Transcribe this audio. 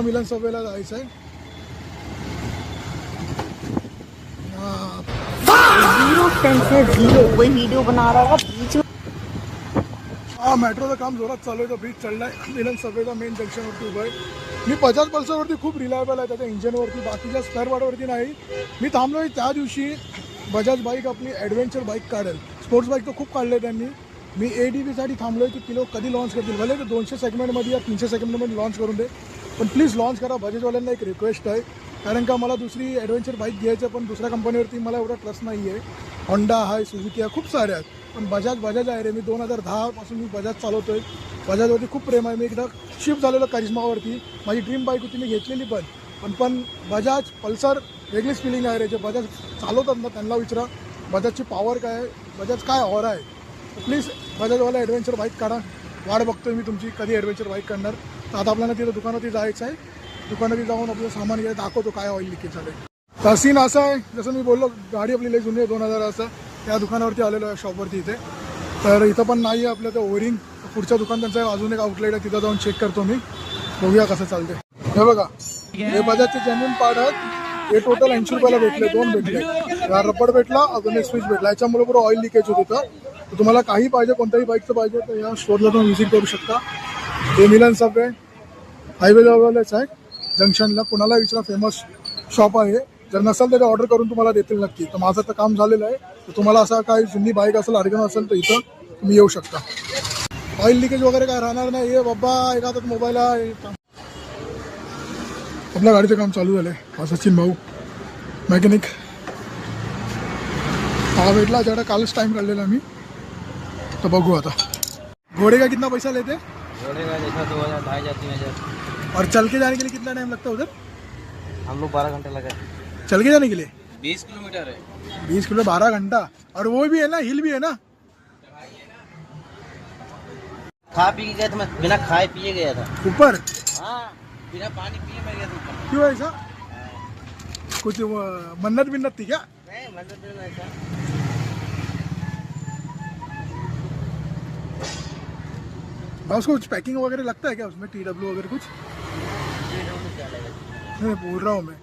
मिलन सबवेला जायचं आहे. जीरो सेंस है, जीरो. कोई वीडियो बना रहा होगा बीच में. हा मेट्रोचं काम जोरात चालू आहे. तो ब्रिज चढलाय. मिलन सबवेला मेन जंक्शनवरती उभं आहे. मी बजाज पल्सरवरती खूप रिलायबल आहे त्याच्या इंजनवरती, बाकीच्या स्पेअर पार्टवरती नाही. मी थांबलोय त्या दिवशी बजाज बाईक आपली ॲडव्हेंचर बाईक काढेल. स्पोर्ट्स बाईक तर खूप काढले त्यांनी. मी ADVसाठी थांबलोय की किलो कधी लॉन्च करतील. भले ते 200 सेगमेंटमध्ये या 300 सेगमेंटमध्ये लॉन्च करून दे, पण प्लीज लॉन्च करा. बजाजवाल्यांना एक रिक्वेस्ट आहे, कारण का मला दुसरी ॲडव्हेंचर बाईक घ्यायचं आहे, पण दुसऱ्या कंपनीवरती मला एवढा ट्रस्ट नाही आहे. होंडा आहे, सुझुकी आहे, खूप सारे आहेत, पण बजाज आहे रे. मी 2010 पासून मी बजाज चालवतोय. बजाजवरती खूप प्रेम आहे. मी एकदा शिफ्ट झालेलो करिश्मावरती. माझी ड्रीम बाईक होती, मी घेतलेली पण बजाज पल्सर वेगळीच फिलिंग आहे रे. जे बजाज चालवतात ना त्यांना विचारा बजाजची पॉवर काय आहे, बजाज काय ऑरा आहे. प्लीज बजाजवाला ॲडव्हेंचर बाईक काढा. वाट बघतोय मी तुमची, कधी ॲडव्हेंचर बाईक काढणार. तर आता आपल्याला तिथं दुकानावरती जायचं आहे. दुकानावरती जाऊन आपलं सामान घ्यायला दाखवतो काय ऑइल लिकेज झालं आहे. तर सीन असा आहे, जसं मी बोललो गाडी आपली लई जुनी आहे 2000 असं. त्या दुकानावरती आलेलो आहे शॉपवरती इथे. तर इथं पण नाही आहे आपलं तर ओरिंग. पुढच्या दुकान त्यांचं अजून एक आउटलेट आहे, तिथं जाऊन चेक करतो मी, बघूया कसं चालते. हे बघा, हे बजाजचे जेन्युइन पार्ट आहेत. हे टोटल 80 रुपयाला भेटले. 2 भेटले, रबर भेटला, अजून एक स्विच भेटला. याच्यामुळे पुढं ऑइल लिकेज होत होतं. तर तुम्हाला काही पाहिजे, कोणत्याही बाईकचं पाहिजे तर या स्टोअरला तुम्ही व्हिजिट करू शकता. हे मिलन सबवे हायवे जवळच आहे जंक्शनला. कुणाला विचारा, फेमस शॉप आहे. जर नसेल तर ऑर्डर करून तुम्हाला देतील नक्की. तर माझं तर काम झालेलं आहे. तर तुम्हाला असं काही जुनी बाईक असेल, अर्गन असेल तर इथं तुम्ही येऊ शकता. ऑइल लिकेज वगैरे काय राहणार नाही. हे बाबा एका हातात मोबाईल आहे. आपल्या गाडीचं काम चालू झालं आहे. सचिन भाऊ मॅकॅनिक हा भेटला. ज्यादा कालच टाइम काढलेला मी. तो बघू आता. घोड़े का कितना पैसा लेते? घोड़े का जैसा 2000, 2500, 3000. और चल के जाने के लिए कितना टाइम लगता है उधर? हम लोग 12 घंटे लगे. चल के जाने के लिए 20 किलोमीटर है. 20 किलो 12 घंटा. और वो भी है ना, हिल भी है ना. खा पी के गया था मैं, बिना खाए पिए गया था. ऊपर हाँ, बिना पानी पिए मैं गया था ऊपर. क्यों ऐसा? कुछ मन्नत बिन्नत थी क्या? नहीं मतलब तो ऐसा. उसको कुछ पैकिंग वगैरह लगता है क्या उसमें, TW वगैरह कुछ? नहीं बोल रहा हूँ मैं.